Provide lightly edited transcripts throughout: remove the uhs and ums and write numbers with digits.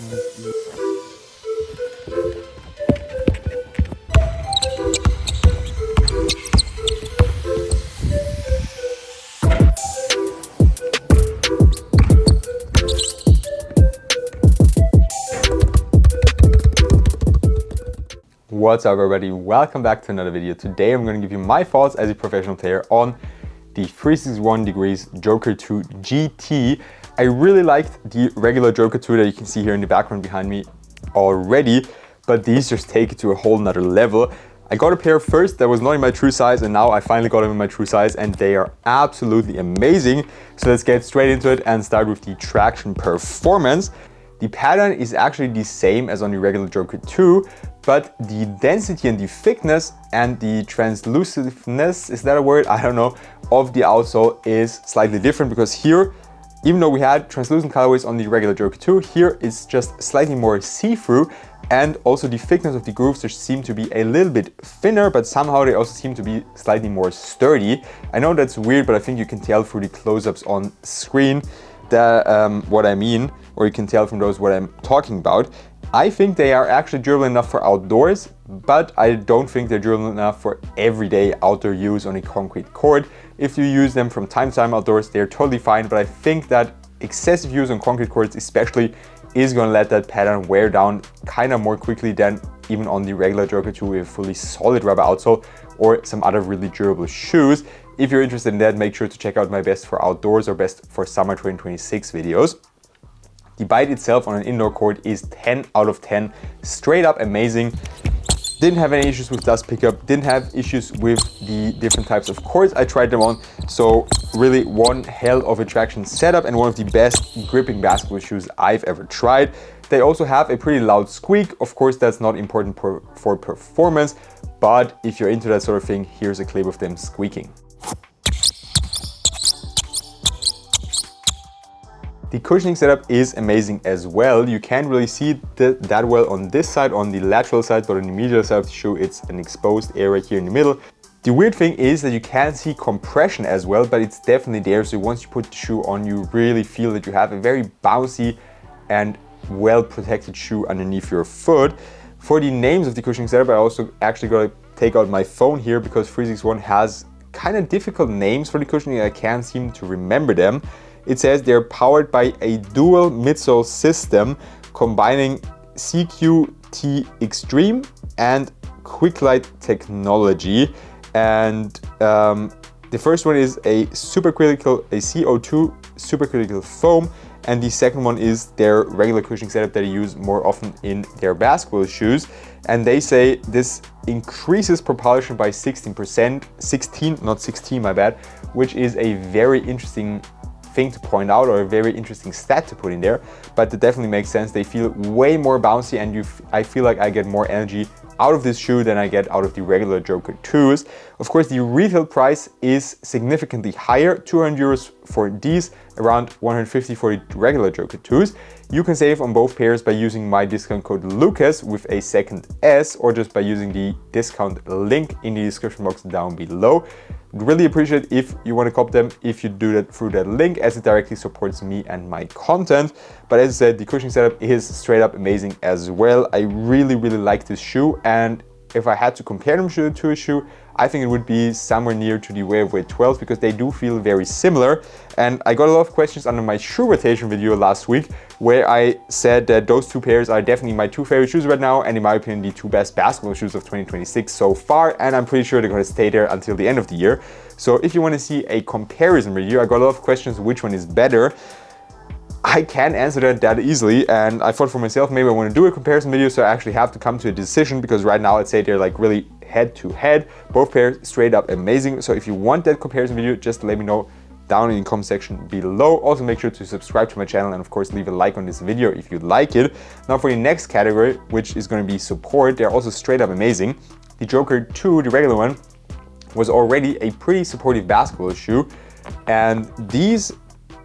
What's up everybody, welcome back to another video. Today I'm going to give you my thoughts as a professional player on the 361 degrees Joker 2 GT. I really liked the regular Joker 2 that you can see here in the background behind me already, but these just take it to a whole nother level. I got a pair first that was not in my true size, and now I finally got them in my true size and they are absolutely amazing. So let's get straight into it and start with the traction performance. The pattern is actually the same as on the regular Joker 2, but the density and the thickness and the translusiveness, is that a word? I don't know, of the outsole is slightly different, because here, even though we had translucent colorways on the regular Joker 2, here it's just slightly more see-through, and also the thickness of the grooves just seem to be a little bit thinner, but somehow they also seem to be slightly more sturdy. I know that's weird, but I think you can tell through the close-ups on screen that, what I mean, or you can tell from those what I'm talking about. I think they are actually durable enough for outdoors, but I don't think they're durable enough for everyday outdoor use on a concrete court. If you use them from time to time outdoors, they're totally fine, but I think that excessive use on concrete courts especially is going to let that pattern wear down kind of more quickly than even on the regular Joker 2 with a fully solid rubber outsole or some other really durable shoes. If you're interested in that, make sure to check out my best for outdoors or best for summer 2026 videos. The bite itself on an indoor court is 10 out of 10, straight up amazing. Didn't have any issues with dust pickup, didn't have issues with the different types of courts I tried them on. So really one hell of a traction setup and one of the best gripping basketball shoes I've ever tried. They also have a pretty loud squeak. Of course, that's not important for performance, but if you're into that sort of thing, here's a clip of them squeaking. The cushioning setup is amazing as well. You can't really see that well on this side, on the lateral side, but on the medial side of the shoe, it's an exposed area here in the middle. The weird thing is that you can't see compression as well, but it's definitely there. So once you put the shoe on, you really feel that you have a very bouncy and well protected shoe underneath your foot. For the names of the cushioning setup, I also actually got to take out my phone here, because 361 has kind of difficult names for the cushioning. I can't seem to remember them. It says they're powered by a dual midsole system combining CQT Extreme and Quick-Lite technology. And the first one is a CO2 supercritical foam, and the second one is their regular cushioning setup that they use more often in their basketball shoes. And they say this increases propulsion by 16%, my bad, which is a very interesting thing to point out, or a very interesting stat to put in there, but it definitely makes sense. They feel way more bouncy, and I feel like I get more energy out of this shoe than I get out of the regular Joker 2s. Of course, the retail price is significantly higher, 200 euros for these, around 150 for the regular Joker 2s. You can save on both pairs by using my discount code Lucas with a second S, or just by using the discount link in the description box down below. Really appreciate if you want to cop them, if you do that through that link, as it directly supports me and my content. But as I said, the cushioning setup is straight up amazing as well. I really like this shoe, and if I had to compare them to a shoe, I think it would be somewhere near to the Wave 12, because they do feel very similar. And I got a lot of questions under my shoe rotation video last week, where I said that those two pairs are definitely my two favorite shoes right now, and in my opinion, the two best basketball shoes of 2026 so far. And I'm pretty sure they're going to stay there until the end of the year. So if you want to see a comparison video, I got a lot of questions which one is better. I can't answer that easily, and I thought for myself, maybe I want to do a comparison video, so I actually have to come to a decision, because right now I'd say they're like really head to head. Both pairs straight up amazing. So if you want that comparison video, just let me know down in the comment section below. Also make sure to subscribe to my channel, and of course leave a like on this video if you like it. Now for the next category, which is going to be support, they're also straight up amazing. The Joker 2, the regular one, was already a pretty supportive basketball shoe, and these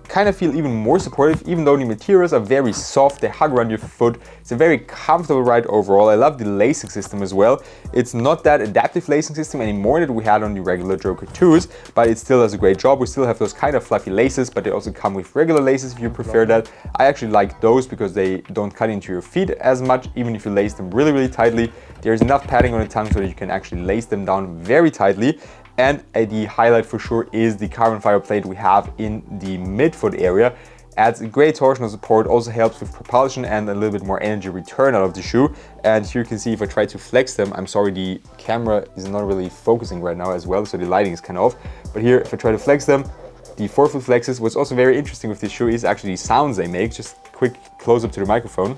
kind of feel even more supportive, even though the materials are very soft, they hug around your foot. It's a very comfortable ride overall. I love the lacing system as well. It's not that adaptive lacing system anymore that we had on the regular Joker 2s, but it still does a great job. We still have those kind of fluffy laces, but they also come with regular laces if you prefer that. I actually like those because they don't cut into your feet as much, even if you lace them really, really tightly. There's enough padding on the tongue so that you can actually lace them down very tightly. And the highlight for sure is the carbon fiber plate we have in the midfoot area. Adds great torsional support, also helps with propulsion and a little bit more energy return out of the shoe. And here you can see if I try to flex them, I'm sorry, the camera is not really focusing right now as well, so the lighting is kind of off. But here, if I try to flex them, the forefoot flexes. What's also very interesting with this shoe is actually the sounds they make. Just quick close up to the microphone.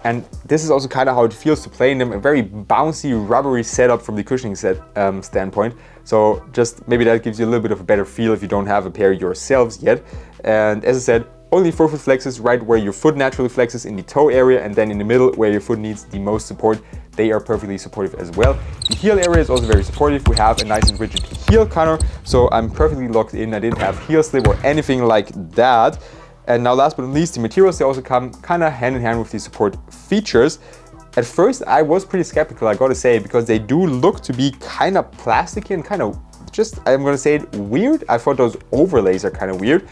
And this is also kind of how it feels to play in them, a very bouncy, rubbery setup from the cushioning standpoint. So just maybe that gives you a little bit of a better feel if you don't have a pair yourselves yet. And as I said, only forefoot flexes right where your foot naturally flexes in the toe area, and then in the middle where your foot needs the most support, they are perfectly supportive as well. The heel area is also very supportive. We have a nice and rigid heel counter, so I'm perfectly locked in. I didn't have heel slip or anything like that. And now last but not least, the materials, they also come kind of hand in hand with the support features. At first, I was pretty skeptical, I gotta say, because they do look to be kind of plasticky and kind of just, I'm gonna say it, weird. I thought those overlays are kind of weird,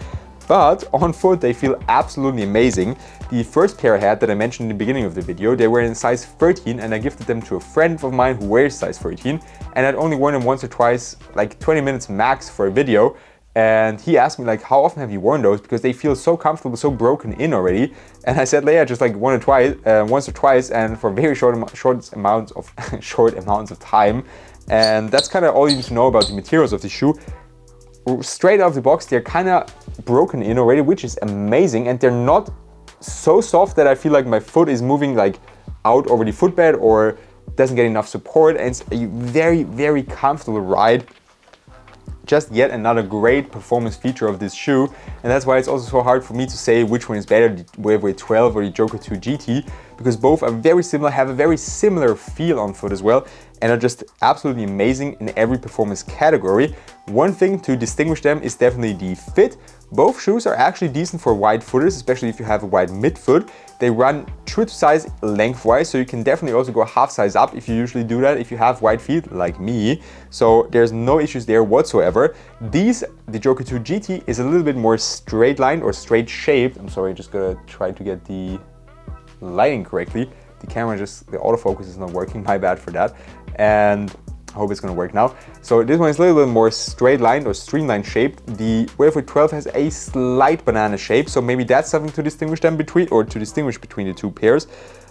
but on foot, they feel absolutely amazing. The first pair I had that I mentioned in the beginning of the video, they were in size 13, and I gifted them to a friend of mine who wears size 13, and I'd only worn them once or twice, like 20 minutes max for a video. And he asked me, like, how often have you worn those? Because they feel so comfortable, so broken in already. And I said, yeah, just like once or twice, and for very short amounts of time. And that's kind of all you need to know about the materials of the shoe. Straight out of the box, they're kind of broken in already, which is amazing. And they're not so soft that I feel like my foot is moving like out over the footbed or doesn't get enough support. And it's a very, very comfortable ride. Just yet another great performance feature of this shoe, and that's why it's also so hard for me to say which one is better, the Wörthersee 12 or the Joker 2 GT, because both are very similar, have a very similar feel on foot as well, and are just absolutely amazing in every performance category. One thing to distinguish them is definitely the fit. Both shoes are actually decent for wide footers, especially if you have a wide midfoot. They run true to size lengthwise, so you can definitely also go half size up if you usually do that if you have wide feet like me. So there's no issues there whatsoever. The Joker 2 GT is a little bit more straight lined or straight shaped. I'm sorry, just gotta try to get the lighting correctly. The camera the autofocus is not working, my bad for that. And I hope it's gonna work now. So this one is a little bit more straight lined or streamlined shaped. The Wörthersee 12 has a slight banana shape, so maybe that's something to distinguish them between, or to distinguish between the two pairs.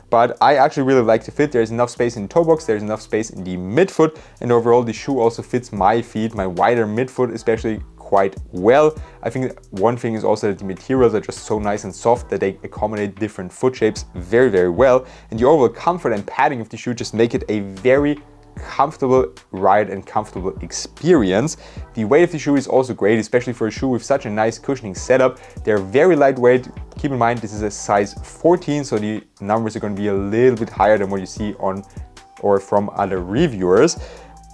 But I actually really like the fit. There's enough space in the toe box, there's enough space in the midfoot, and overall the shoe also fits my feet, my wider midfoot especially, quite well. I think one thing is also that the materials are just so nice and soft that they accommodate different foot shapes very, very well. And the overall comfort and padding of the shoe just make it a very comfortable ride and comfortable experience. The weight of the shoe is also great, especially for a shoe with such a nice cushioning setup. They're very lightweight. Keep in mind this is a size 14, so the numbers are going to be a little bit higher than what you see on or from other reviewers.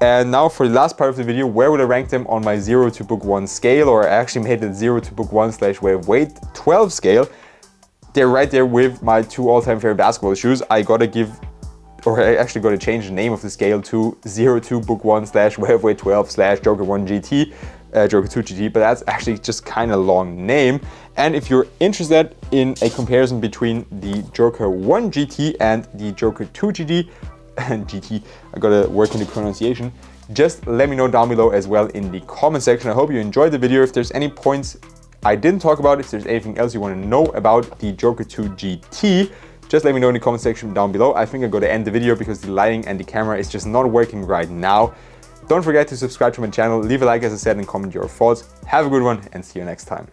And now for the last part of the video, where would I rank them on my 0 to book 1 scale, or I actually made it 0 to book 1 / weight 12 scale. They're right there with my two all-time favorite basketball shoes. I actually got to change the name of the scale to 0 to book 1 / weight 12 / Joker 1 GT, Joker 2 GT, but that's actually just kind of a long name. And if you're interested in a comparison between the Joker 1 GT and the Joker 2 GT, I gotta work in the pronunciation, just let me know down below as well in the comment section. I hope you enjoyed the video. If there's any points I didn't talk about, if there's anything else you want to know about the Joker 2 GT, just let me know in the comment section down below. I think I'm going to end the video because the lighting and the camera is just not working right now. Don't forget to subscribe to my channel, leave a like as I said, and comment your thoughts. Have a good one and see you next time.